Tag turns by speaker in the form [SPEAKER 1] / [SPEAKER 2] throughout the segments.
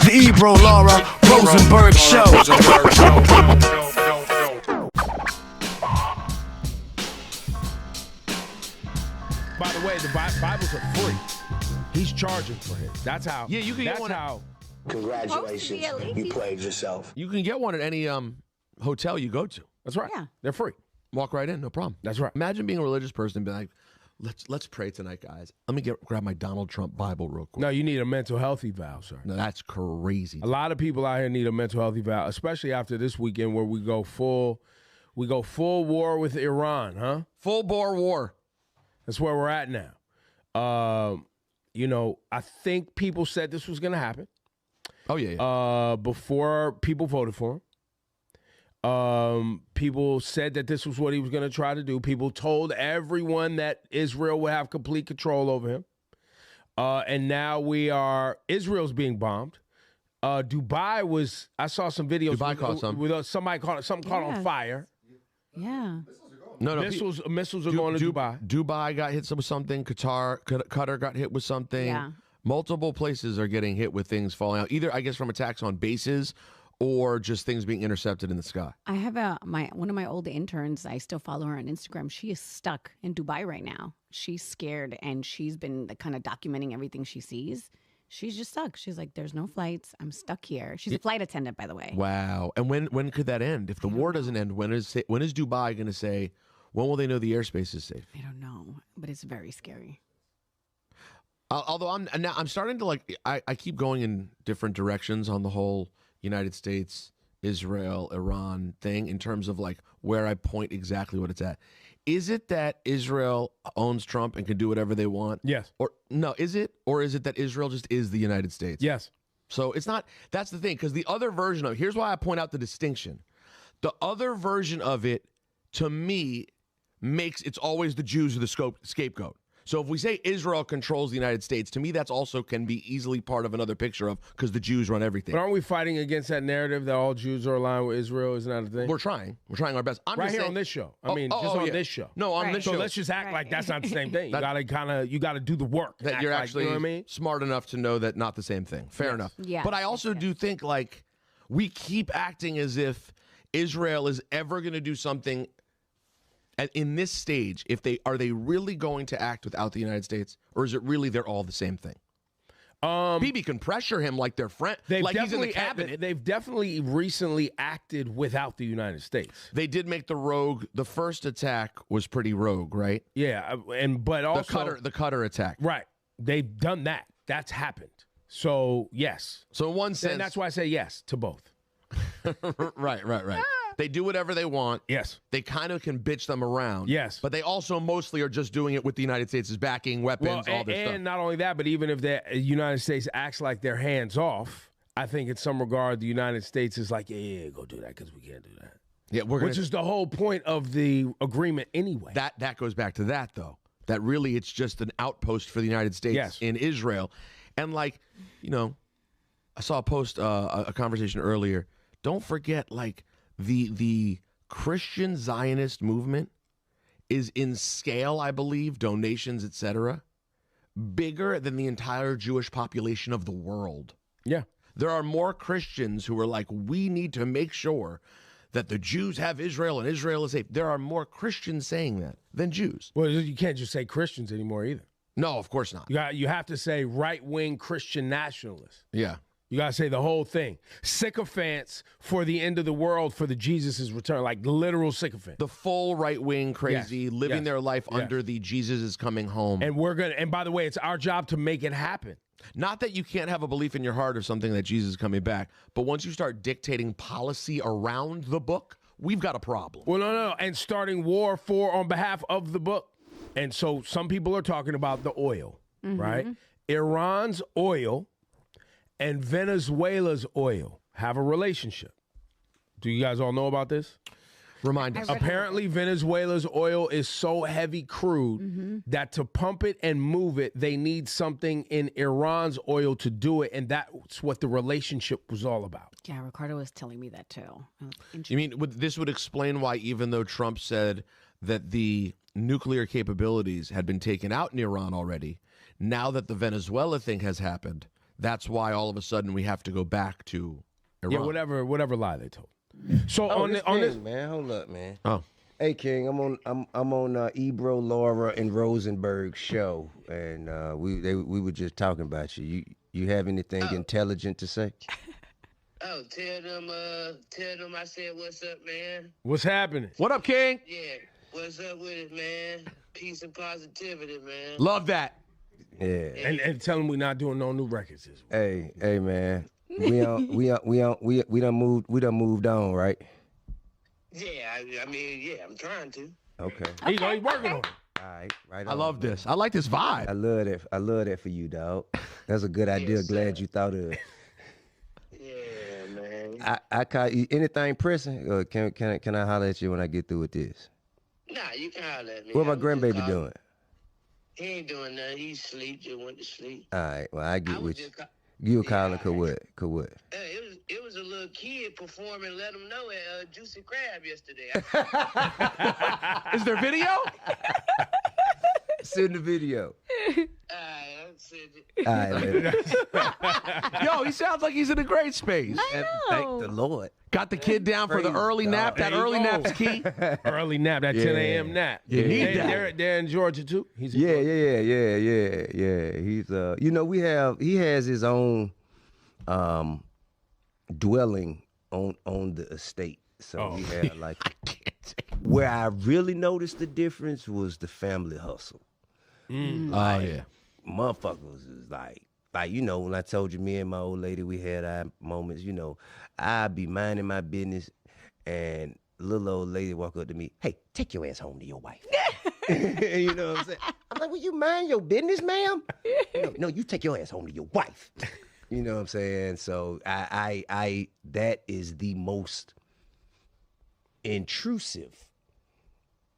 [SPEAKER 1] the Ebro, Laura, Rosenberg show.
[SPEAKER 2] By the way, the Bibles are free. He's charging for it. That's how.
[SPEAKER 3] Yeah, you can get one.
[SPEAKER 4] Congratulations, you played yourself.
[SPEAKER 3] You can get one at any hotel you go to.
[SPEAKER 2] That's right.
[SPEAKER 5] Yeah.
[SPEAKER 2] They're free.
[SPEAKER 3] Walk right in, no problem.
[SPEAKER 2] That's right.
[SPEAKER 3] Imagine being a religious person and be like, let's pray tonight, guys. Let me grab my Donald Trump Bible real quick.
[SPEAKER 2] No, you need a mental health eval, sir.
[SPEAKER 3] No, that's crazy.
[SPEAKER 2] A lot of people out here need a mental health eval, especially after this weekend where we go full war with Iran, huh?
[SPEAKER 3] Full bore war.
[SPEAKER 2] That's where we're at now. I think people said this was going to happen.
[SPEAKER 3] Oh, yeah.
[SPEAKER 2] Before people voted for him. People said that this was what he was going to try to do. People told everyone that Israel would have complete control over him. And now Israel's being bombed. Dubai I saw some videos.
[SPEAKER 3] Dubai caught some.
[SPEAKER 2] With somebody caught on fire.
[SPEAKER 5] Yeah.
[SPEAKER 3] No,
[SPEAKER 2] missiles are going to Dubai.
[SPEAKER 3] Dubai got hit with something. Qatar got hit with something.
[SPEAKER 5] Yeah.
[SPEAKER 3] Multiple places are getting hit with things falling out, either, I guess, from attacks on bases or just things being intercepted in the sky.
[SPEAKER 5] I have one of my old interns. I still follow her on Instagram. She is stuck in Dubai right now. She's scared, and she's been kind of documenting everything she sees. She's just stuck. She's like, there's no flights. I'm stuck here. She's a flight attendant, by the way.
[SPEAKER 3] Wow. And when could that end? If the war doesn't end, when is Dubai going to say, when will they know the airspace is safe?
[SPEAKER 5] I don't know, but it's very scary.
[SPEAKER 3] Although I'm starting to I keep going in different directions on the whole United States, Israel, Iran thing in terms of where I point exactly what it's at. Is it that Israel owns Trump and can do whatever they want?
[SPEAKER 2] Yes.
[SPEAKER 3] Or no, is it? Or is it that Israel just is the United States?
[SPEAKER 2] Yes.
[SPEAKER 3] So it's not, that's the thing, because the other version of, here's why I point out the distinction. The other version of it, to me, it's always the Jews are the scapegoat. So if we say Israel controls the United States, to me that's also can be easily part of another picture of, because the Jews run everything.
[SPEAKER 2] But aren't we fighting against that narrative that all Jews are aligned with Israel? Isn't that a thing?
[SPEAKER 3] We're trying our best. I'm
[SPEAKER 2] right
[SPEAKER 3] just
[SPEAKER 2] here
[SPEAKER 3] saying,
[SPEAKER 2] on this show. On this show.
[SPEAKER 3] No, on this show.
[SPEAKER 2] So let's just act like that's not the same thing. You gotta do the work.
[SPEAKER 3] That you're actually
[SPEAKER 2] you know what I mean?
[SPEAKER 3] smart enough to know that not the same thing. Fair enough.
[SPEAKER 5] Yeah.
[SPEAKER 3] But I also do think we keep acting as if Israel is ever going to do something in this stage. Are they really going to act without the United States, or is it really they're all the same thing? Bibi can pressure him like their friend, like he's in the cabinet.
[SPEAKER 2] They've definitely recently acted without the United States.
[SPEAKER 3] They did make the first attack was pretty rogue, right?
[SPEAKER 2] Yeah, but also
[SPEAKER 3] the Qatar attack.
[SPEAKER 2] Right. They've done that. That's happened. So yes.
[SPEAKER 3] So in one sense,
[SPEAKER 2] and that's why I say yes to both.
[SPEAKER 3] Right. They do whatever they want.
[SPEAKER 2] Yes.
[SPEAKER 3] They kind of can bitch them around.
[SPEAKER 2] Yes.
[SPEAKER 3] But they also mostly are just doing it with the United States' backing, weapons, all this stuff.
[SPEAKER 2] And not only that, but even if the United States acts like they're hands off, I think in some regard the United States is like, yeah, go do that because we can't do that.
[SPEAKER 3] Yeah,
[SPEAKER 2] which is the whole point of the agreement anyway.
[SPEAKER 3] That goes back to that, though. That really it's just an outpost for the United States in Israel. And I saw a post, a conversation earlier. Don't forget, the Christian Zionist movement is in scale, I believe, donations, etc., bigger than the entire Jewish population of the world.
[SPEAKER 2] Yeah.
[SPEAKER 3] There are more Christians who are like, we need to make sure that the Jews have Israel and Israel is safe. There are more Christians saying that than Jews.
[SPEAKER 2] Well, you can't just say Christians anymore either.
[SPEAKER 3] No, of course not.
[SPEAKER 2] You have to say right-wing Christian nationalists.
[SPEAKER 3] Yeah.
[SPEAKER 2] You got to say the whole thing. Sycophants for the end of the world, for the Jesus' return, like literal sycophant.
[SPEAKER 3] The full right-wing crazy, living their life under the Jesus is coming home.
[SPEAKER 2] And by the way, it's our job to make it happen.
[SPEAKER 3] Not that you can't have a belief in your heart or something that Jesus is coming back, but once you start dictating policy around the book, we've got a problem.
[SPEAKER 2] Well, no. And starting war on behalf of the book. And so some people are talking about the oil, right? Iran's oil and Venezuela's oil have a relationship. Do you guys all know about this?
[SPEAKER 3] Remind us.
[SPEAKER 2] Apparently, Venezuela's oil is so heavy crude that to pump it and move it, they need something in Iran's oil to do it, and that's what the relationship was all about.
[SPEAKER 5] Yeah, Ricardo was telling me that too.
[SPEAKER 3] You mean this would explain why, even though Trump said that the nuclear capabilities had been taken out in Iran already, now that the Venezuela thing has happened, that's why all of a sudden we have to go back to Iran.
[SPEAKER 2] Yeah, whatever lie they told. So
[SPEAKER 6] Oh,
[SPEAKER 2] on
[SPEAKER 6] this
[SPEAKER 2] this,
[SPEAKER 6] King, man, hold up, man.
[SPEAKER 3] Oh.
[SPEAKER 6] Hey, King, I'm on Ebro, Laura, and Rosenberg show, and we were just talking about you. You have anything intelligent to say?
[SPEAKER 7] Oh, tell them I said what's up, man.
[SPEAKER 2] what's happening?
[SPEAKER 3] What up, King?
[SPEAKER 7] Yeah, what's up with it, man? Peace and positivity, man.
[SPEAKER 3] Love that.
[SPEAKER 6] Yeah.
[SPEAKER 2] And tell them we're not doing no new records this week.
[SPEAKER 6] Hey, man. We done moved on, right?
[SPEAKER 7] Yeah, I mean, yeah, I'm trying to.
[SPEAKER 6] Okay.
[SPEAKER 2] He's working on it.
[SPEAKER 6] All right. Right.
[SPEAKER 3] I
[SPEAKER 6] on.
[SPEAKER 3] love this. I like this vibe.
[SPEAKER 6] I love that. I love that for you, dog. That's a good idea.
[SPEAKER 7] Yes,
[SPEAKER 6] Glad
[SPEAKER 7] sir.
[SPEAKER 6] you thought of it.
[SPEAKER 7] Yeah, man.
[SPEAKER 6] I call you anything pressing. Or can I holler at you when I get through with this?
[SPEAKER 7] Nah, you can holler at me.
[SPEAKER 6] What my
[SPEAKER 7] I was just
[SPEAKER 6] grandbaby
[SPEAKER 7] calling.
[SPEAKER 6] doing?
[SPEAKER 7] He ain't doing nothing. He's asleep. Just went to sleep.
[SPEAKER 6] All right. Well, I get
[SPEAKER 7] I was
[SPEAKER 6] with you.
[SPEAKER 7] just
[SPEAKER 6] You calling? Could what?
[SPEAKER 7] It was a little kid performing. Let him know at Juicy Crab yesterday.
[SPEAKER 3] Is there video?
[SPEAKER 6] Send the video.
[SPEAKER 7] I said it.
[SPEAKER 6] All right, man.
[SPEAKER 3] Yo, he sounds like he's in a great space.
[SPEAKER 6] And thank the Lord.
[SPEAKER 3] Got the kid down for the
[SPEAKER 6] Praise
[SPEAKER 3] early
[SPEAKER 6] God.
[SPEAKER 3] nap. That
[SPEAKER 2] There you
[SPEAKER 3] early
[SPEAKER 2] go.
[SPEAKER 3] nap's key.
[SPEAKER 2] Early nap, that 10 a.m. nap.
[SPEAKER 3] You need that.
[SPEAKER 2] They're in Georgia too. He's in
[SPEAKER 6] Yeah.
[SPEAKER 2] Georgia.
[SPEAKER 6] He's he has his own dwelling on the estate. So we have like where I really noticed the difference was the family hustle.
[SPEAKER 3] Oh, yeah.
[SPEAKER 6] Motherfuckers is like when I told you me and my old lady we had our moments, I'd be minding my business and little old lady walk up to me, hey, take your ass home to your wife. You know what I'm saying? I'm like, will you mind your business, ma'am? No, you take your ass home to your wife. You know what I'm saying? So I that is the most intrusive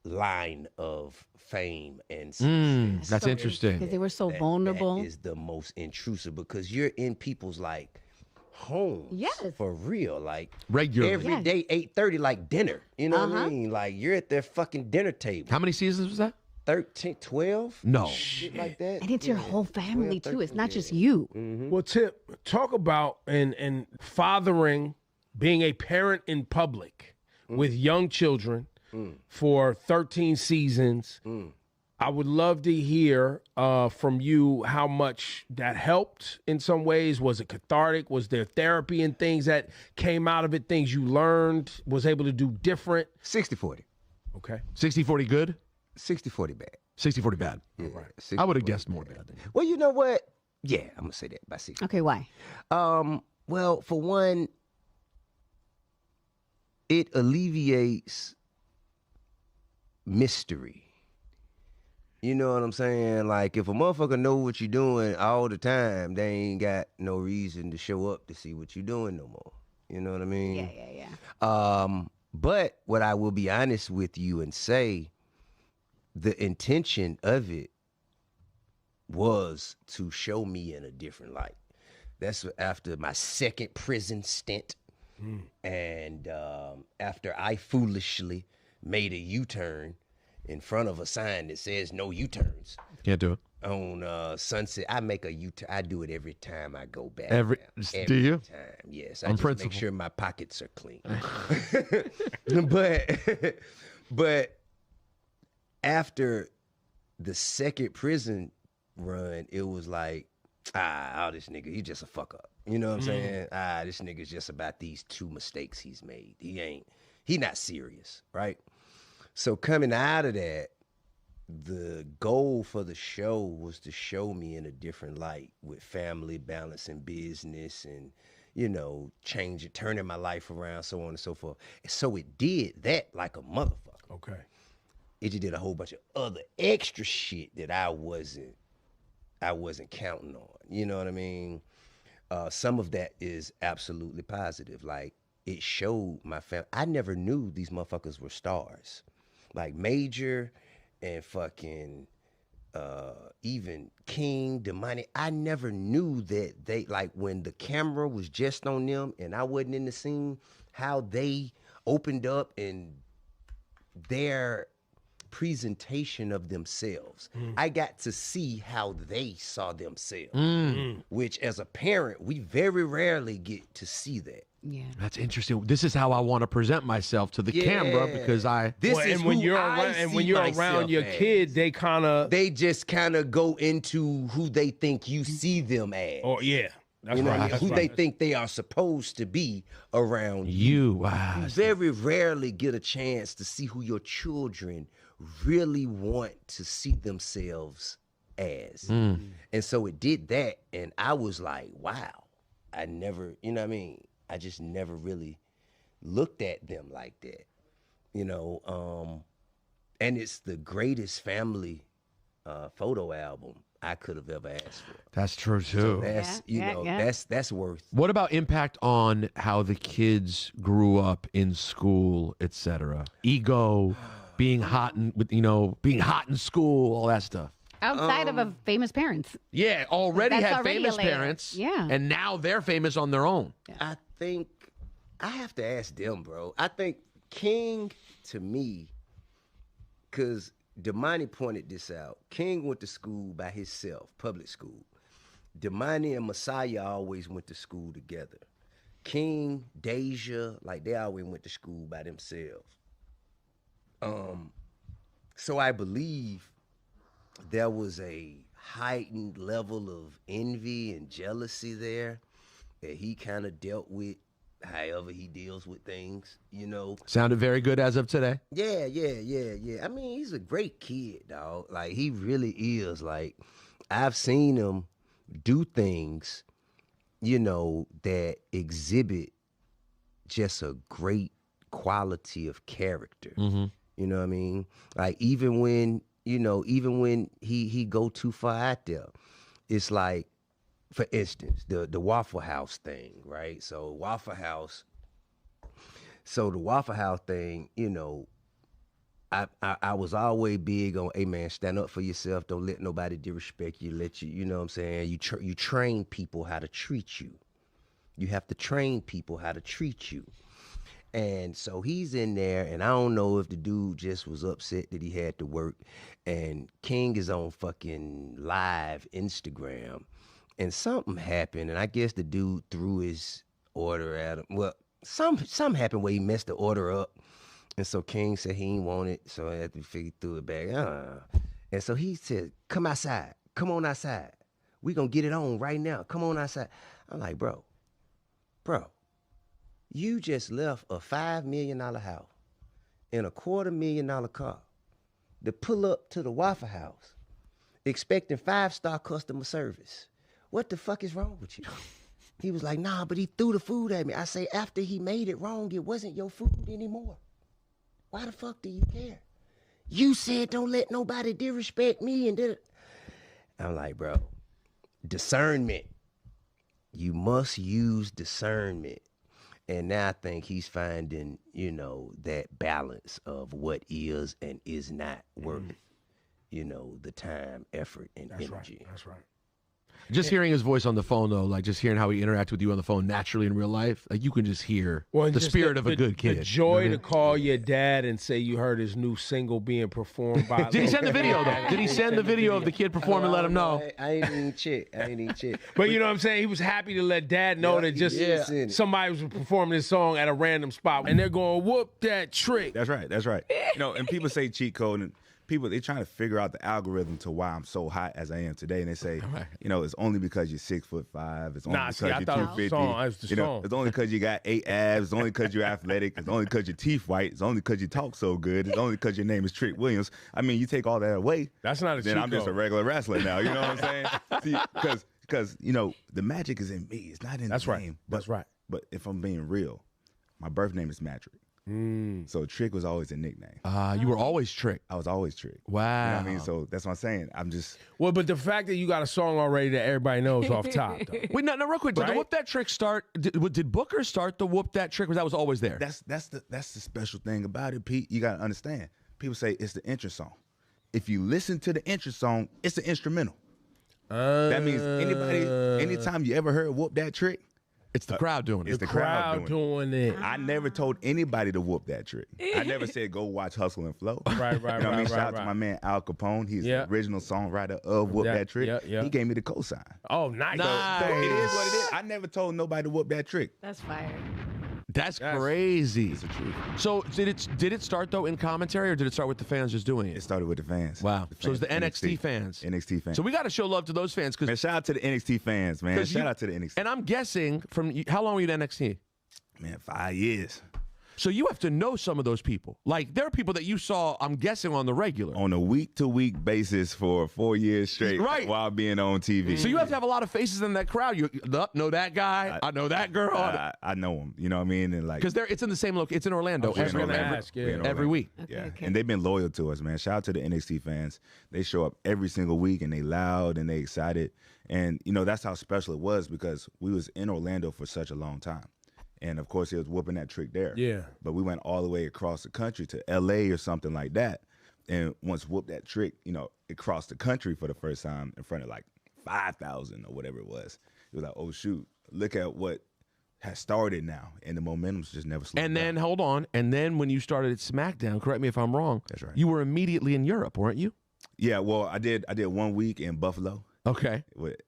[SPEAKER 6] line of fame and success.
[SPEAKER 3] That's interesting.
[SPEAKER 5] Because they were so vulnerable.
[SPEAKER 6] That is the most intrusive because you're in people's homes.
[SPEAKER 5] Yes.
[SPEAKER 6] For real. Like
[SPEAKER 3] Regularly.
[SPEAKER 6] every day, 8:30, like dinner. You know what I mean? Like you're at their fucking dinner table.
[SPEAKER 3] How many seasons was that?
[SPEAKER 6] 13, 12?
[SPEAKER 3] No.
[SPEAKER 6] Shit like that.
[SPEAKER 5] And it's your whole family,
[SPEAKER 6] 12,
[SPEAKER 5] too. It's
[SPEAKER 6] 13,
[SPEAKER 5] not just you.
[SPEAKER 2] Well, Tip, talk about and fathering, being a parent in public with young children for 13 seasons. I would love to hear from you how much that helped in some ways. Was it cathartic? Was there therapy and things that came out of it, things you learned, was able to do different?
[SPEAKER 6] 60-40.
[SPEAKER 2] Okay.
[SPEAKER 3] 60-40 good?
[SPEAKER 6] 60-40 bad.
[SPEAKER 3] 60-40 bad.
[SPEAKER 6] Yeah,
[SPEAKER 3] I would have
[SPEAKER 6] 60-40
[SPEAKER 3] guessed more bad.
[SPEAKER 6] Well, you know what? Yeah, I'm going to say that by 60.
[SPEAKER 5] Okay, why?
[SPEAKER 6] Well, for one, it alleviates mystery. You know what I'm saying? Like, if a motherfucker know what you're doing all the time, they ain't got no reason to show up to see what you're doing no more. You know what I mean?
[SPEAKER 5] Yeah.
[SPEAKER 6] But what I will be honest with you and say, the intention of it was to show me in a different light. That's after my second prison stint. And after I foolishly made a U-turn in front of a sign that says no U-turns
[SPEAKER 3] Can't do it.
[SPEAKER 6] on Sunset, I make a U-turn. I do it every time I go back.
[SPEAKER 3] Every do you?
[SPEAKER 6] Time, yes. I
[SPEAKER 3] On
[SPEAKER 6] just
[SPEAKER 3] principle.
[SPEAKER 6] make sure my pockets are clean. but after the second prison run, it was like, this nigga, he just a fuck up. You know what I'm saying? This nigga's just about these 2 mistakes he's made. He not serious, right? So coming out of that, the goal for the show was to show me in a different light with family, balancing business, and, turning my life around, so on and so forth. So it did that like a motherfucker.
[SPEAKER 2] Okay.
[SPEAKER 6] It just did a whole bunch of other extra shit that I wasn't counting on. You know what I mean? Some of that is absolutely positive. Like, it showed my family. I never knew these motherfuckers were stars. Like Major and fucking even King, Damani. I never knew that they, like, when the camera was just on them and I wasn't in the scene, how they opened up and their presentation of themselves. I got to see how they saw themselves, which as a parent, we very rarely get to see that.
[SPEAKER 5] Yeah.
[SPEAKER 3] That's interesting. This is how I want to present myself to the camera because
[SPEAKER 2] when you're around your kid, they
[SPEAKER 6] just kind of go into who they think you see them as.
[SPEAKER 2] Oh yeah. That's
[SPEAKER 6] you know
[SPEAKER 2] right.
[SPEAKER 6] what I mean?
[SPEAKER 2] That's
[SPEAKER 6] Who
[SPEAKER 2] right.
[SPEAKER 6] they think they are supposed to be around
[SPEAKER 3] you. Wow.
[SPEAKER 6] You very rarely get a chance to see who your children really want to see themselves as. And so it did that, and I was like, wow. I never, you know what I mean? I just never really looked at them like that, you know? And it's the greatest family photo album I could have ever asked for.
[SPEAKER 3] That's true too.
[SPEAKER 6] So that's that's worth.
[SPEAKER 3] What about impact on how the kids grew up in school, etc.? Ego, being hot and being hot in school, all that stuff.
[SPEAKER 5] Outside of famous parents.
[SPEAKER 3] Yeah, already
[SPEAKER 5] That's
[SPEAKER 3] had
[SPEAKER 5] already
[SPEAKER 3] famous
[SPEAKER 5] a layer.
[SPEAKER 3] parents.
[SPEAKER 5] Yeah.
[SPEAKER 3] And now they're famous on their own.
[SPEAKER 6] I think I have to ask them, bro. I think King, to me, because Damani pointed this out. King went to school by himself, public school. Damani and Messiah always went to school together. King, Deja, like they always went to school by themselves. So I believe there was a heightened level of envy and jealousy there that he kind of dealt with however he deals with things, you know.
[SPEAKER 3] Sounded very good as of today.
[SPEAKER 6] Yeah. I mean, he's a great kid, dog. Like, he really is. Like, I've seen him do things, you know, that exhibit just a great quality of character. You know what I mean? Like, even when he go too far out there, it's like, for instance, the Waffle House thing, right? So the Waffle House thing, you know, I was always big on, hey man, stand up for yourself. Don't let nobody disrespect you. You know what I'm saying? You train people how to treat you. You have to train people how to treat you. And so he's in there, and I don't know if the dude just was upset that he had to work. And King is on fucking live Instagram, and something happened, and I guess the dude threw his order at him. Well, something happened where he messed the order up, and so King said he didn't want it, so I had to figure through it back. And so he said, "Come outside, come on outside. We gonna get it on right now. Come on outside." I'm like, bro. You just left a $5 million house and a $250,000 car to pull up to the Waffle House expecting 5-star customer service. What the fuck is wrong with you? He was like, nah, but he threw the food at me. I say, after he made it wrong, it wasn't your food anymore. Why the fuck do you care? You said don't let nobody disrespect me and did it. I'm like, bro, discernment. You must use discernment. And now I think he's finding, you know, that balance of what is and is not worth, you know, the time, effort, and energy.
[SPEAKER 2] That's right.
[SPEAKER 3] Just hearing his voice on the phone, though, like just hearing how he interacts with you on the phone naturally in real life, like you can just hear the spirit of a good kid.
[SPEAKER 2] The joy to call your dad and say you heard his new single being performed by.
[SPEAKER 3] Did he send the video, though? Did he send the video of the kid performing and let him know?
[SPEAKER 6] I ain't even check.
[SPEAKER 2] But you know what I'm saying? He was happy to let dad know that just somebody was performing this song at a random spot. And they're going, whoop that trick.
[SPEAKER 8] That's right. You know, and people say cheat code, and people, they're trying to figure out the algorithm to why I'm so hot as I am today. And they say, you know, it's only because you're 6'5". It's only because you're 250. You know, it's only because you got 8 abs. It's only because you're athletic. It's only because your teeth white. It's only because you talk so good. It's only because your name is Trick Williams. I mean, you take all that away.
[SPEAKER 2] That's not a cheat
[SPEAKER 8] Then I'm
[SPEAKER 2] code.
[SPEAKER 8] just a regular wrestler now. You know what I'm saying? Because, you know, the magic is in me. It's not in the game.
[SPEAKER 2] That's right.
[SPEAKER 8] But if I'm being real, my birth name is Magic. So Trick was always a nickname.
[SPEAKER 3] You were always Trick.
[SPEAKER 8] I was always Trick.
[SPEAKER 3] Wow.
[SPEAKER 8] You know what I mean? So that's what I'm saying. I'm just...
[SPEAKER 2] Well, but the fact that you got a song already that everybody knows off top, though.
[SPEAKER 3] Wait, no, real quick. Did the Whoop That Trick start? Did Booker start the Whoop That Trick, or that was always there?
[SPEAKER 8] That's the special thing about it, Pete. You got to understand. People say it's the intro song. If you listen to the intro song, it's the instrumental. That means anytime you ever heard Whoop That Trick,
[SPEAKER 3] It's the crowd doing it.
[SPEAKER 2] The crowd doing it.
[SPEAKER 8] I never told anybody to whoop that trick. I never said go watch Hustle and Flow.
[SPEAKER 2] Right.
[SPEAKER 8] You know what I mean? Shout out to my man Al Capone. He's the original songwriter of Whoop That Trick. He gave me the cosign.
[SPEAKER 2] Oh, nice.
[SPEAKER 8] So it is what it is. I never told nobody to whoop that trick.
[SPEAKER 5] That's fire.
[SPEAKER 3] That's crazy.
[SPEAKER 8] It's the truth.
[SPEAKER 3] So did it start though in commentary, or did it start with the fans just doing it?
[SPEAKER 8] It started with the fans.
[SPEAKER 3] Wow.
[SPEAKER 8] The fans,
[SPEAKER 3] So it's the NXT fans.
[SPEAKER 8] NXT fans.
[SPEAKER 3] So we got to show love to those fans,
[SPEAKER 8] Man, shout out to the NXT fans, man. Shout out to the NXT.
[SPEAKER 3] And I'm guessing how long were you at NXT?
[SPEAKER 8] Man, 5 years.
[SPEAKER 3] So you have to know some of those people. Like, there are people that you saw, I'm guessing, on the regular.
[SPEAKER 8] On a week-to-week basis for 4 years straight while being on TV.
[SPEAKER 3] So you have to have a lot of faces in that crowd. You know that guy. I know that girl.
[SPEAKER 8] I know him. You know what I mean? And like,
[SPEAKER 3] because it's in the same location. It's in Orlando. Every week.
[SPEAKER 8] Okay. And they've been loyal to us, man. Shout out to the NXT fans. They show up every single week, and they loud, and they excited. And, you know, that's how special it was, because we was in Orlando for such a long time. And, of course, he was whooping that trick there.
[SPEAKER 2] Yeah.
[SPEAKER 8] But we went all the way across the country to L.A. or something like that. And once whooped that trick, you know, it crossed the country for the first time in front of like 5,000 or whatever it was. It was like, oh, shoot, look at what has started now. And the momentum's just never slowed
[SPEAKER 3] And
[SPEAKER 8] down.
[SPEAKER 3] then, hold on. And then when you started at SmackDown, correct me if I'm wrong.
[SPEAKER 8] That's right.
[SPEAKER 3] You were immediately in Europe, weren't you?
[SPEAKER 8] Yeah, well, I did 1 week in Buffalo.
[SPEAKER 3] Okay.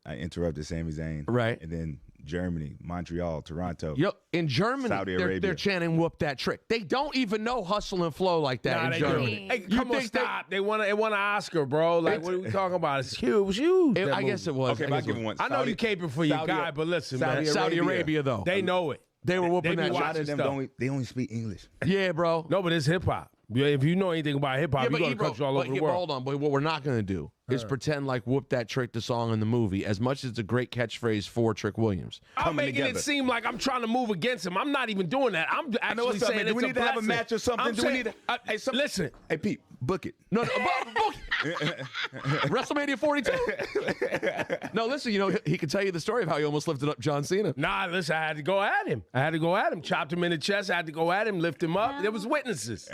[SPEAKER 8] I interrupted Sami Zayn.
[SPEAKER 3] Right.
[SPEAKER 8] And then Germany, Montreal, Toronto.
[SPEAKER 3] Yep. In Germany,
[SPEAKER 8] Saudi Arabia.
[SPEAKER 3] they're chanting "whoop that trick." They don't even know Hustle and Flow like that in Germany.
[SPEAKER 2] Hey, come on, stop. They won an Oscar, bro. Like, what are we talking about? It's huge. It was huge.
[SPEAKER 3] I guess it was.
[SPEAKER 8] Okay, but I give him one.
[SPEAKER 2] I know you caping for your guy, but listen, man.
[SPEAKER 3] Saudi Arabia, though.
[SPEAKER 2] They know it.
[SPEAKER 3] They were whooping that.
[SPEAKER 8] A lot of them they only speak English.
[SPEAKER 3] Yeah, bro.
[SPEAKER 2] No, but it's hip hop. If you know anything about hip hop, you go to countries all over the world.
[SPEAKER 3] Hold on, but what we're not going to do is pretend like "Whoop That Trick" the song in the movie, as much as it's a great catchphrase for Trick Williams.
[SPEAKER 2] I'm making it seem like I'm trying to move against him. I'm not even doing that. I'm actually saying it's
[SPEAKER 8] do we need to have a match or something? Do we need to,
[SPEAKER 2] listen.
[SPEAKER 8] Hey, Pete, book it.
[SPEAKER 3] No, book it. WrestleMania 42. No, listen, you know, he can tell you the story of how he almost lifted up John Cena.
[SPEAKER 2] Nah, listen, I had to go at him. Chopped him in the chest. I had to go at him, lift him up. There was witnesses.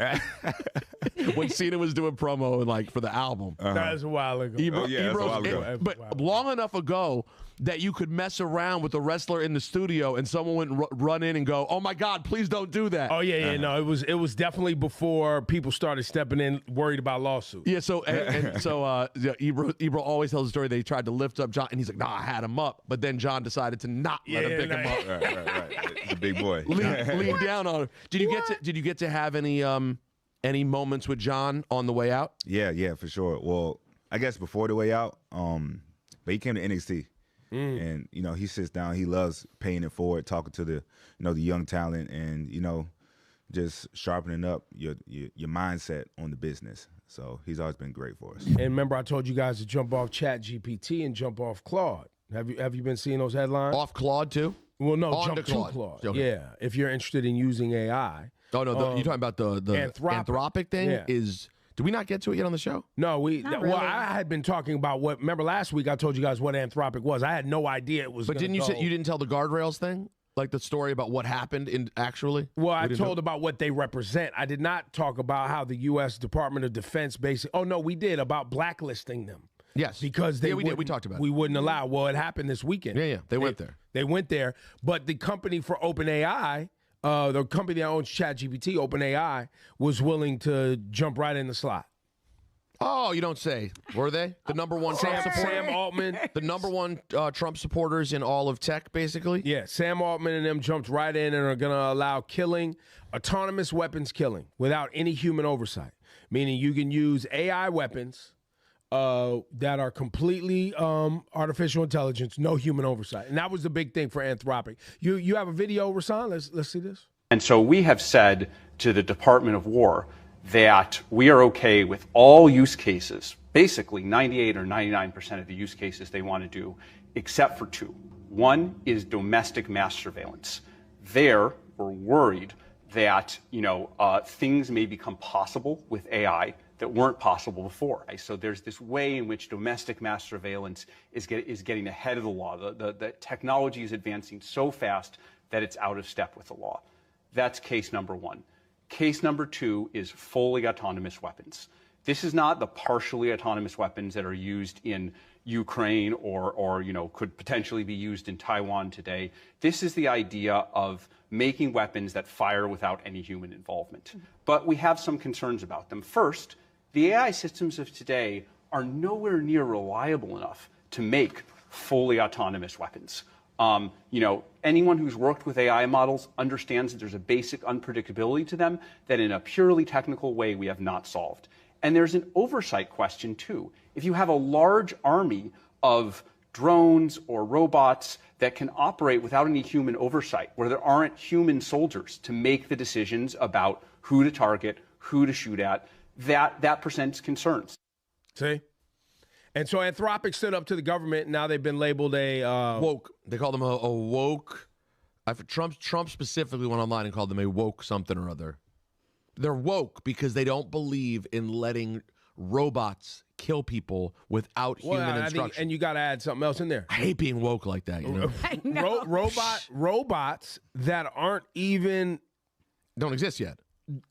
[SPEAKER 3] When Cena was doing promo and like for the album.
[SPEAKER 2] That was a while ago.
[SPEAKER 8] That's a while ago.
[SPEAKER 3] But long enough ago that you could mess around with a wrestler in the studio and someone wouldn't run in and go, "Oh my God, please don't do that."
[SPEAKER 2] Oh yeah, no, it was definitely before people started stepping in, worried about lawsuits.
[SPEAKER 3] Yeah, so Ebro always tells the story that he tried to lift up John, and he's like, "Nah, I had him up," but then John decided to not let him pick him up.
[SPEAKER 8] Right. He's a big boy.
[SPEAKER 3] Lean down on him. Did you get to have any moments with John on the way out?
[SPEAKER 8] Yeah, for sure. Well, I guess before the way out, but he came to NXT. And, you know, he sits down, he loves paying it forward, talking to the young talent, and, you know, just sharpening up your mindset on the business. So he's always been great for us.
[SPEAKER 2] And remember, I told you guys to jump off ChatGPT and jump off Claude. Have you been seeing those headlines?
[SPEAKER 3] Off Claude too?
[SPEAKER 2] Well, no,
[SPEAKER 3] on
[SPEAKER 2] jump to Claude.
[SPEAKER 3] Okay.
[SPEAKER 2] Yeah, if you're interested in using AI.
[SPEAKER 3] Oh no, you're talking about the Anthropic thing.
[SPEAKER 2] Yeah.
[SPEAKER 3] Did we not get to it yet on the show?
[SPEAKER 2] No,
[SPEAKER 5] really.
[SPEAKER 2] Well, I had been talking about remember last week I told you guys what Anthropic was. I had no idea it was.
[SPEAKER 3] But didn't you say you didn't tell the guardrails thing? Like the story about what happened actually?
[SPEAKER 2] Well, I told about what they represent. I did not talk about how the U.S. Department of Defense basically. Oh no, we did about blacklisting them.
[SPEAKER 3] Yes,
[SPEAKER 2] because
[SPEAKER 3] we did. We talked about it.
[SPEAKER 2] We wouldn't allow. Well, it happened this weekend.
[SPEAKER 3] Yeah, they went there.
[SPEAKER 2] They went there, but the company for OpenAI. The company that owns ChatGPT, OpenAI, was willing to jump right in the slot.
[SPEAKER 3] Oh, you don't say. Were they the number one Trump supporter?
[SPEAKER 2] Sam Altman.
[SPEAKER 3] The number one Trump supporters in all of tech, basically?
[SPEAKER 2] Yeah, Sam Altman and them jumped right in and are going to allow autonomous weapons killing, without any human oversight. Meaning you can use AI weapons that are completely artificial intelligence, no human oversight. And that was the big thing for Anthropic. You have a video, Rasan? Let's see this.
[SPEAKER 9] And so we have said to the Department of War that we are okay with all use cases, basically 98 or 99% of the use cases they want to do, except for two. One is domestic mass surveillance. There, we're worried that things may become possible with AI that weren't possible before. So there's this way in which domestic mass surveillance is getting ahead of the law. The technology is advancing so fast that it's out of step with the law. That's case number one. Case number two is fully autonomous weapons. This is not the partially autonomous weapons that are used in Ukraine or could potentially be used in Taiwan today. This is the idea of making weapons that fire without any human involvement. But we have some concerns about them. First, the AI systems of today are nowhere near reliable enough to make fully autonomous weapons. Anyone who's worked with AI models understands that there's a basic unpredictability to them that in a purely technical way we have not solved. And there's an oversight question too. If you have a large army of drones or robots that can operate without any human oversight, where there aren't human soldiers to make the decisions about who to target, who to shoot at, that presents concerns.
[SPEAKER 2] See? And so Anthropic stood up to the government, and now they've been labeled a...
[SPEAKER 3] woke. They call them a woke... Trump specifically went online and called them a woke something or other. They're woke because they don't believe in letting robots kill people without human instruction.
[SPEAKER 2] And you got to add something else in there.
[SPEAKER 3] I hate being woke like that.
[SPEAKER 5] I know.
[SPEAKER 2] Robots that aren't even...
[SPEAKER 3] Don't exist yet.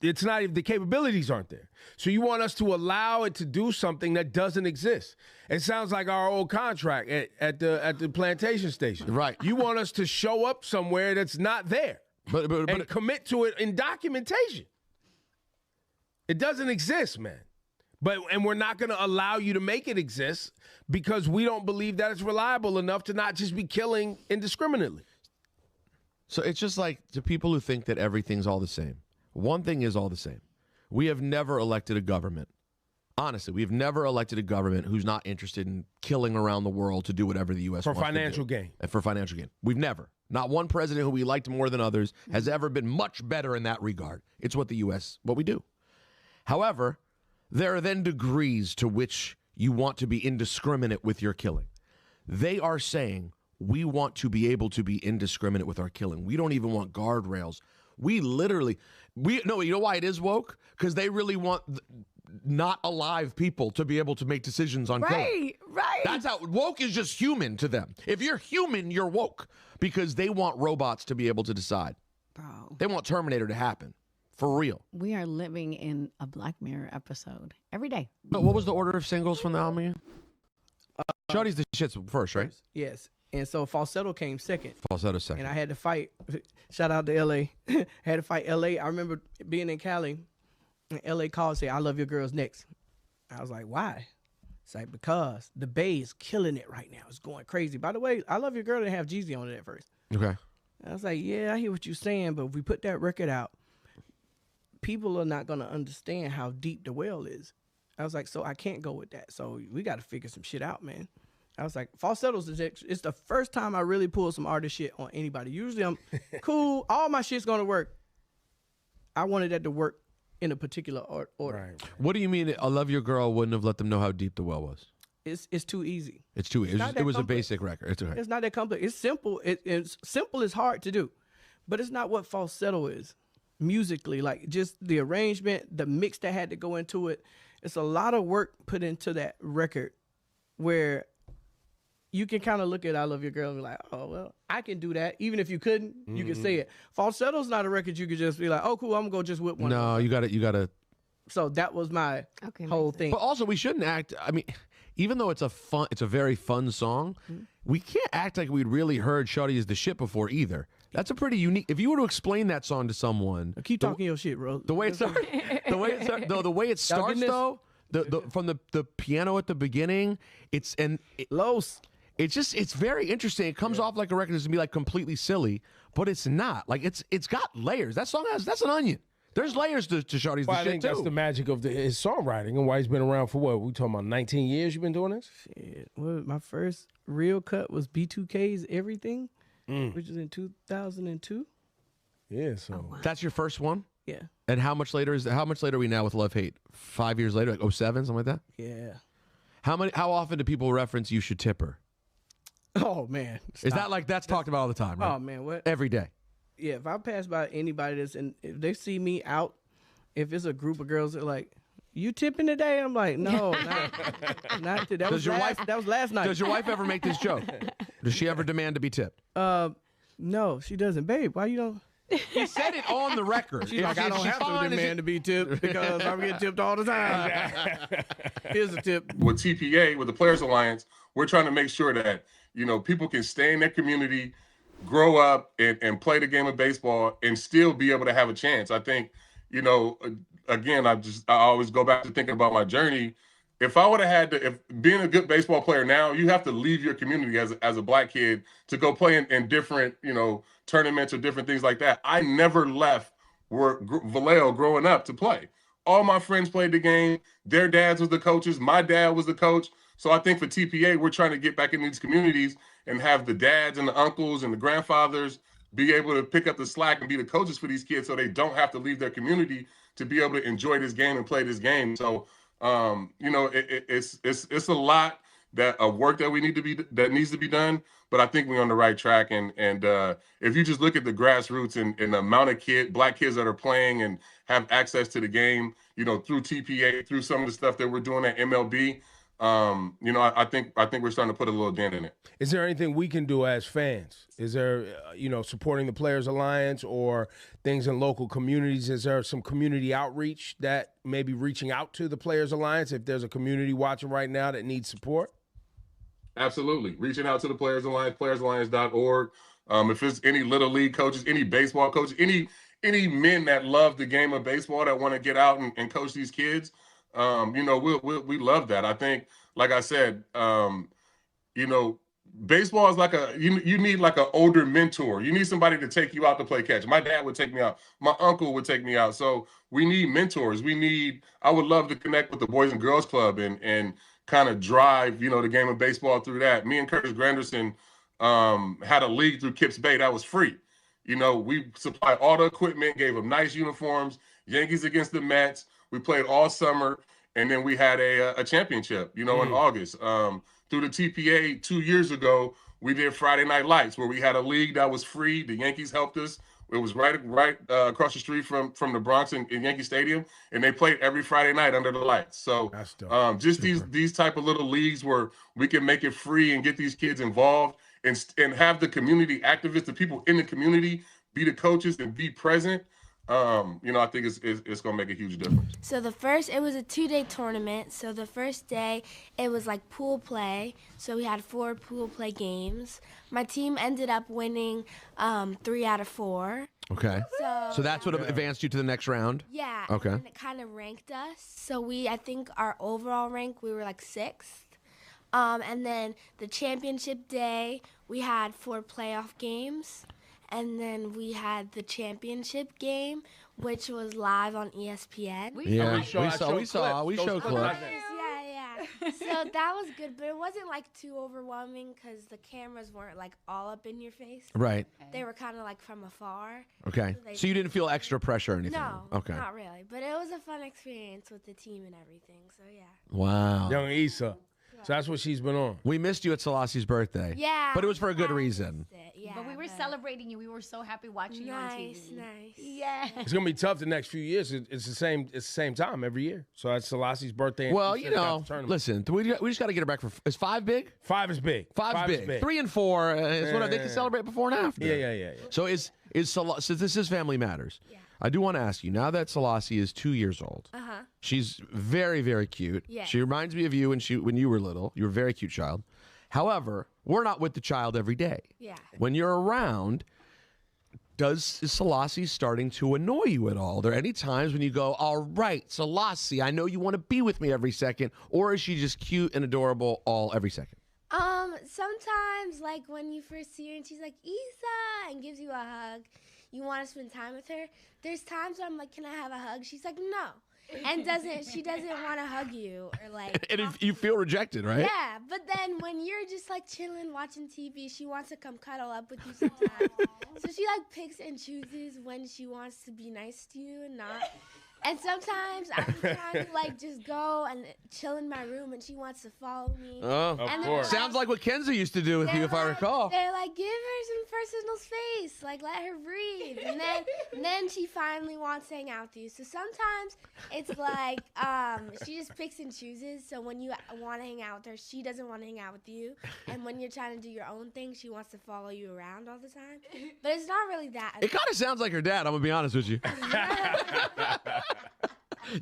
[SPEAKER 2] It's not even, the capabilities aren't there. So you want us to allow it to do something that doesn't exist. It sounds like our old contract at the plantation station.
[SPEAKER 3] Right.
[SPEAKER 2] You want us to show up somewhere that's not there and commit to it in documentation. It doesn't exist, man. And we're not going to allow you to make it exist because we don't believe that it's reliable enough to not just be killing indiscriminately.
[SPEAKER 3] So it's just like to people who think that everything's all the same. One thing is all the same. We have never elected a government. Honestly, we've never elected a government who's not interested in killing around the world to do whatever the U.S. wants
[SPEAKER 2] financial
[SPEAKER 3] to do.
[SPEAKER 2] gain.
[SPEAKER 3] And for financial gain. We've never. Not one president who we liked more than others has ever been much better in that regard. It's what what we do. However, there are then degrees to which you want to be indiscriminate with your killing. They are saying we want to be able to be indiscriminate with our killing. We don't even want guardrails. We literally, you know why it is woke? Because they really want not alive people to be able to make decisions on killing.
[SPEAKER 5] Right.
[SPEAKER 3] That's how woke is, just human to them. If you're human, you're woke because they want robots to be able to decide.
[SPEAKER 5] Bro.
[SPEAKER 3] They want Terminator to happen. For real.
[SPEAKER 5] We are living in a Black Mirror episode every day.
[SPEAKER 3] What was the order of singles from the album again? Shorty's the shits first, right?
[SPEAKER 10] Yes. And so Falsetto came second.
[SPEAKER 3] Falsetto second.
[SPEAKER 10] And I had to fight. Shout out to L.A. Had to fight L.A. I remember being in Cali, and L.A. called and said, "I Love Your Girls" next. I was like, why? It's like, because the Bay is killing it right now. It's going crazy. By the way, I Love Your Girl didn't have Jeezy on it at first.
[SPEAKER 3] Okay.
[SPEAKER 10] I was like, yeah, I hear what you're saying, but if we put that record out, people are not going to understand how deep the well is. I was like, so I can't go with that. So we got to figure some shit out, man. I was like, falsettos it's the first time I really pulled some artist shit on anybody. Usually I'm cool, all my shit's gonna work. I wanted that to work in a particular order.
[SPEAKER 2] Right.
[SPEAKER 3] What do you mean I Love Your Girl wouldn't have let them know how deep the well was?
[SPEAKER 10] It's too easy.
[SPEAKER 3] It's too easy. It was
[SPEAKER 10] complex.
[SPEAKER 3] a basic record. It's okay.
[SPEAKER 10] It's not that complex. It's simple. It's simple is hard to do. But it's not what falsetto is musically. Like just the arrangement, the mix that had to go into it. It's a lot of work put into that record where you can kind of look at I Love Your Girl and be like, oh, well, I can do that. Even if you couldn't, you can say it. Falsetto's not a record you could just be like, oh, cool, I'm going to go just whip one.
[SPEAKER 3] No, you got to.
[SPEAKER 10] So that was my whole thing.
[SPEAKER 3] But also, we shouldn't act, I mean, even though it's a very fun song, we can't act like we'd really heard Shawty Is the Shit before either. That's a pretty unique, if you were to explain that song to someone.
[SPEAKER 10] Keep talking your shit, bro.
[SPEAKER 3] The way it starts, the way it starts though, from the piano at the beginning,
[SPEAKER 10] Los.
[SPEAKER 3] It's very interesting. It comes off like a record that's gonna be like completely silly, but it's not. Like it's got layers. That's an onion. There's layers to Shawty's the
[SPEAKER 2] Shit, I think
[SPEAKER 3] too.
[SPEAKER 2] that's the magic of his songwriting and why he's been around for what? We talking about 19 years you've been doing this?
[SPEAKER 10] Shit. Well, my first real cut was B2K's Everything, which was in 2002.
[SPEAKER 2] Yeah, so
[SPEAKER 3] that's your first one?
[SPEAKER 10] Yeah.
[SPEAKER 3] And how much later are we now with Love Hate? 5 years later, like 07, something like that?
[SPEAKER 10] Yeah.
[SPEAKER 3] How often do people reference You Should Tip Her?
[SPEAKER 10] Oh man.
[SPEAKER 3] Is that like that's talked about all the time, right?
[SPEAKER 10] Oh man, what?
[SPEAKER 3] Every day.
[SPEAKER 10] Yeah, if I pass by anybody if they see me out, if it's a group of girls that are like, you tipping today? I'm like, no, not today. That was last night.
[SPEAKER 3] Does your wife ever make this joke? Does she ever demand to be tipped?
[SPEAKER 10] No, she doesn't. Babe, why you don't?
[SPEAKER 3] He said it on the record.
[SPEAKER 10] She's like, I don't have to demand to be tipped because I'm getting tipped all the time. Here's a tip.
[SPEAKER 11] With TPA, with the Players Alliance, we're trying to make sure that, people can stay in their community, grow up, and play the game of baseball and still be able to have a chance. I think, again, I always go back to thinking about my journey. If I would have had to, if being a good baseball player now, you have to leave your community as a black kid to go play in different, tournaments or different things like that. I never left Vallejo growing up to play. All my friends played the game. Their dads was the coaches. My dad was the coach. So I think for TPA, we're trying to get back in these communities and have the dads and the uncles and the grandfathers be able to pick up the slack and be the coaches for these kids so they don't have to leave their community to be able to enjoy this game and play this game. So, it's a lot of work that needs to be done, but I think we're on the right track. And if you just look at the grassroots and the amount of black kids that are playing and have access to the game, through TPA, through some of the stuff that we're doing at MLB, I think we're starting to put a little dent in it.
[SPEAKER 2] Is there anything we can do as fans? Is there, supporting the Players Alliance or things in local communities? Is there some community outreach that may be reaching out to the Players Alliance if there's a community watching right now that needs support?
[SPEAKER 11] Absolutely. Reaching out to the Players Alliance, playersalliance.org. If it's any Little League coaches, any baseball coaches, any men that love the game of baseball that want to get out and coach these kids, we love that. I think, like I said, baseball is like you need like an older mentor. You need somebody to take you out to play catch. My dad would take me out. My uncle would take me out. So we need mentors. I would love to connect with the Boys and Girls Club and kind of drive, the game of baseball through that. Me and Curtis Granderson had a league through Kips Bay that was free. We supplied all the equipment, gave them nice uniforms, Yankees against the Mets. We played all summer, and then we had a championship, in August. Through the TPA 2 years ago, we did Friday Night Lights, where we had a league that was free. The Yankees helped us. It was right across the street from the Bronx in Yankee Stadium, and they played every Friday night under the lights. So just these type of little leagues where we can make it free and get these kids involved and have the community activists, the people in the community, be the coaches and be present. I think it's going to make a huge difference.
[SPEAKER 12] So it was a 2-day tournament. So the first day, it was like pool play. So we had 4 pool play games. My team ended up winning 3 out of 4.
[SPEAKER 3] Okay. So that's what advanced you to the next round?
[SPEAKER 12] Yeah.
[SPEAKER 3] Okay.
[SPEAKER 12] And it kind of ranked us. So I think our overall rank, we were like 6th. And then the championship day, we had 4 playoff games. And then we had the championship game, which was live on ESPN.
[SPEAKER 3] We showed clips.
[SPEAKER 12] Yeah. So that was good, but it wasn't like too overwhelming because the cameras weren't like all up in your face.
[SPEAKER 3] Right.
[SPEAKER 12] They were kind of like from afar.
[SPEAKER 3] Okay. So you didn't feel extra pressure or anything?
[SPEAKER 12] No.
[SPEAKER 3] Okay.
[SPEAKER 12] Not really, but it was a fun experience with the team and everything. So yeah.
[SPEAKER 3] Wow.
[SPEAKER 2] Young Issa. So that's what she's been on.
[SPEAKER 3] We missed you at Selassie's birthday.
[SPEAKER 12] Yeah.
[SPEAKER 3] But it was for a good reason.
[SPEAKER 5] Yeah, but we were celebrating you. We were so happy watching you on TV.
[SPEAKER 12] Nice.
[SPEAKER 5] Yeah.
[SPEAKER 2] It's gonna be tough the next few years. It's the same time every year. So that's Selassie's birthday.
[SPEAKER 3] Well, listen, we just got to get her back for. Is 5 big?
[SPEAKER 2] 5 is big.
[SPEAKER 3] 5 is big. 3 and 4 is what they can celebrate before and after.
[SPEAKER 2] Yeah.
[SPEAKER 3] So so this is Family Matters. Yeah. I do want to ask you, now that Selassie is 2 years old, she's very, very cute.
[SPEAKER 12] Yeah.
[SPEAKER 3] She reminds me of you when you were little. You were a very cute child. However, we're not with the child every day.
[SPEAKER 12] Yeah.
[SPEAKER 3] When you're around, is Selassie starting to annoy you at all? Are there any times when you go, all right, Selassie, I know you want to be with me every second, or is she just cute and adorable every second?
[SPEAKER 12] Sometimes, like when you first see her and she's like, Issa, and gives you a hug, you want to spend time with her. There's times where I'm like, can I have a hug? She's like, no. And she doesn't want to hug you or like.
[SPEAKER 3] And if you feel rejected, right?
[SPEAKER 12] Yeah, but then when you're just like chilling, watching TV, she wants to come cuddle up with you sometimes. So she like picks and chooses when she wants to be nice to you and not. And sometimes I'm trying to like just go and chill in my room, and she wants to follow me.
[SPEAKER 3] Oh,
[SPEAKER 12] and
[SPEAKER 3] of course. Sounds like what Kenzie used to do with you, if I recall.
[SPEAKER 12] They're like, give her some personal space, like let her breathe, and then she finally wants to hang out with you. So sometimes it's like she just picks and chooses. So when you want to hang out with her, she doesn't want to hang out with you, and when you're trying to do your own thing, she wants to follow you around all the time. But it's not really that.
[SPEAKER 3] It kind of sounds like her dad. I'm gonna be honest with you.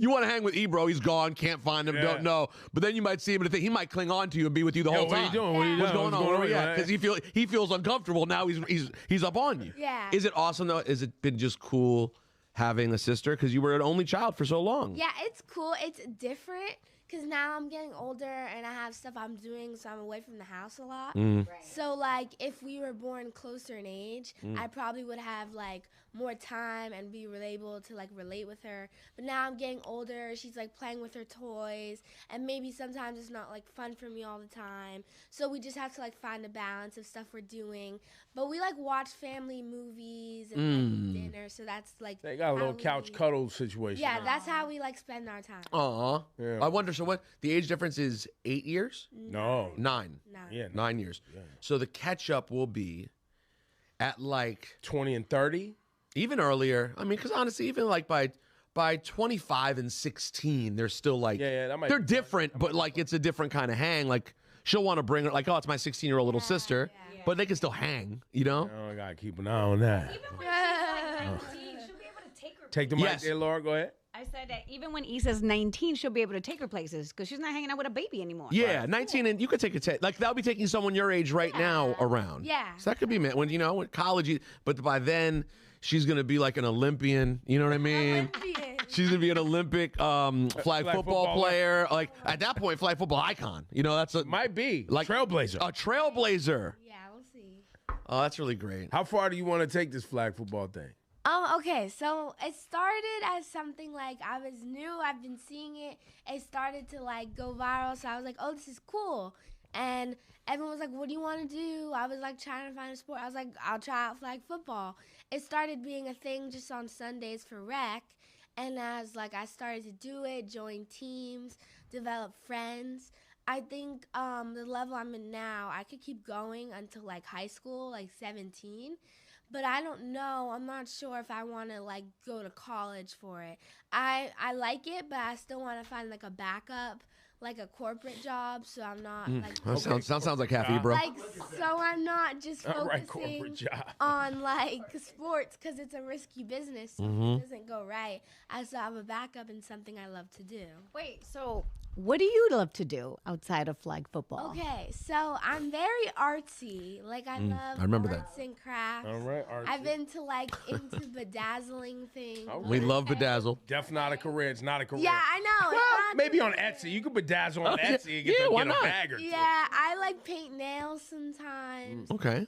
[SPEAKER 3] You want to hang with Ebro, he's gone, can't find him, don't know. But then you might see him and think he might cling on to you and be with you the whole time.
[SPEAKER 2] What are you doing? What are you
[SPEAKER 3] What's
[SPEAKER 2] doing?
[SPEAKER 3] going on? Where are we at? Because he feels uncomfortable now. He's up on you.
[SPEAKER 12] Yeah.
[SPEAKER 3] Is it awesome though? Has it been just cool having a sister? Because you were an only child for so long.
[SPEAKER 12] Yeah, it's cool. It's different because now I'm getting older and I have stuff I'm doing, so I'm away from the house a lot.
[SPEAKER 3] Right.
[SPEAKER 12] So like, if we were born closer in age, I probably would have like more time and be able to like relate with her. But now I'm getting older. She's like playing with her toys, and maybe sometimes it's not like fun for me all the time. So we just have to like find a balance of stuff we're doing. But we like watch family movies and like, eat dinner. So that's like
[SPEAKER 2] they got a little couch cuddle situation.
[SPEAKER 12] Yeah, that's how we like spend our time.
[SPEAKER 3] Aw.
[SPEAKER 2] Yeah.
[SPEAKER 3] I wonder. So what? The age difference is 8 years?
[SPEAKER 2] No.
[SPEAKER 3] 9.
[SPEAKER 2] Yeah,
[SPEAKER 3] 9 years. Yeah. So the catch up will be at like
[SPEAKER 2] 20 and 30,
[SPEAKER 3] even earlier. I mean, because honestly, even like by 25 and 16, they're still like
[SPEAKER 2] that might
[SPEAKER 3] they're different, but like it's a different kind of hang. Like she'll want to bring her, like, oh, it's my 16-year-old little sister, but they can still hang, you know.
[SPEAKER 2] Oh, I gotta keep an eye on that.
[SPEAKER 5] Even when she'll be able to take her.
[SPEAKER 2] Take the mic there, Laura. Go ahead.
[SPEAKER 5] I said that even when Issa's 19, she'll be able to take her places because she's not hanging out with a baby anymore.
[SPEAKER 3] Yeah, 19, and you could take like that'll be taking someone your age right now around.
[SPEAKER 12] Yeah.
[SPEAKER 3] So that could be when when college, but by then she's gonna be like an Olympian. You know what I mean? She's gonna be an Olympic flag football player. Like at that point, flag football icon. You know, that's
[SPEAKER 2] might be
[SPEAKER 3] like
[SPEAKER 2] trailblazer.
[SPEAKER 3] A trailblazer.
[SPEAKER 12] Yeah, we'll see.
[SPEAKER 3] Oh, that's really great.
[SPEAKER 2] How far do you want to take this flag football thing?
[SPEAKER 12] Okay, so it started as something like I was new, I've been seeing it. It started to like go viral, so I was like, oh, this is cool. And everyone was like, what do you want to do? I was like trying to find a sport. I was like, I'll try out flag football. It started being a thing just on Sundays for rec. And as like I started to do it, join teams, develop friends, I think the level I'm in now, I could keep going until like high school, like 17. But I don't know. I'm not sure if I want to like go to college for it. I like it, but I still want to find like a backup, like a corporate job. So I'm not like
[SPEAKER 3] That sounds like half Ebro.
[SPEAKER 12] like so I'm not just focusing on like sports because it's a risky business. So if it doesn't go right, I still have a backup and something I love to do.
[SPEAKER 5] Wait, so what do you love to do outside of flag football?
[SPEAKER 12] Okay, so I'm very artsy. Like I love
[SPEAKER 3] remember
[SPEAKER 12] arts and crafts.
[SPEAKER 2] All right, artsy.
[SPEAKER 12] I've been to like into bedazzling things.
[SPEAKER 3] We love bedazzle.
[SPEAKER 2] Definitely not a career. It's not a career.
[SPEAKER 12] Yeah, I know.
[SPEAKER 2] Well, maybe on Etsy. You could bedazzle on Etsy and get a bag or two.
[SPEAKER 12] Yeah, I like paint nails sometimes.
[SPEAKER 3] Okay.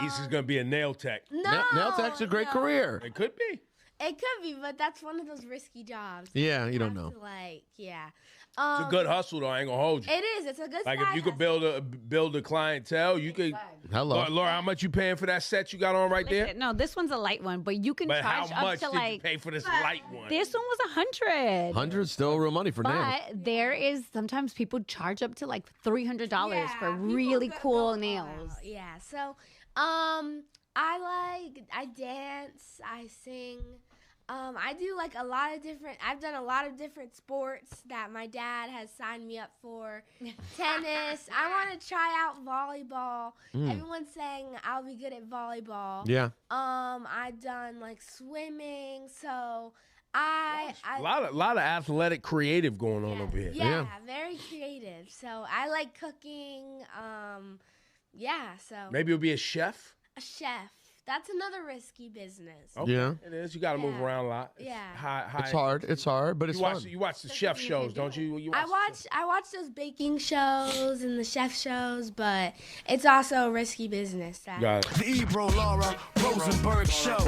[SPEAKER 2] Issa's gonna be a nail tech.
[SPEAKER 12] No,
[SPEAKER 3] Nail tech's a great career.
[SPEAKER 2] It could be.
[SPEAKER 12] It could be, but that's one of those risky jobs.
[SPEAKER 3] Yeah, you don't
[SPEAKER 12] have
[SPEAKER 3] know.
[SPEAKER 12] to, like, yeah.
[SPEAKER 2] It's a good hustle, though. I ain't gonna hold you.
[SPEAKER 12] It is. It's a good.
[SPEAKER 2] Like if you could build a clientele, you could.
[SPEAKER 3] Hello,
[SPEAKER 2] Laura, how much you paying for that set you got on right there?
[SPEAKER 5] No, this one's a light one, but you can
[SPEAKER 2] But
[SPEAKER 5] charge
[SPEAKER 2] how much
[SPEAKER 5] up to
[SPEAKER 2] did
[SPEAKER 5] like.
[SPEAKER 2] you pay for this light one?
[SPEAKER 5] This one was 100.
[SPEAKER 3] 100's still real money for nails.
[SPEAKER 5] But there is sometimes people charge up to like $300 for really cool nails.
[SPEAKER 12] Yeah. So, I dance, I sing. I do like I've done a lot of different sports that my dad has signed me up for. Tennis. I want to try out volleyball. Everyone's saying I'll be good at volleyball.
[SPEAKER 3] Yeah.
[SPEAKER 12] I've done like swimming, so a
[SPEAKER 2] lot of athletic creative going on over here.
[SPEAKER 12] Yeah, very creative. So I like cooking. So
[SPEAKER 2] Maybe you'll be a chef.
[SPEAKER 12] a chef. That's another risky business.
[SPEAKER 2] Okay.
[SPEAKER 3] Yeah.
[SPEAKER 2] It is. You got to move around a lot.
[SPEAKER 12] Yeah.
[SPEAKER 3] It's hard. It's hard, but it's fun.
[SPEAKER 2] You watch the chef shows, don't you?
[SPEAKER 12] I watch those baking shows and the chef shows, but it's also a risky business.
[SPEAKER 2] Got it.
[SPEAKER 1] The Ebro, Laura, Rosenberg Show.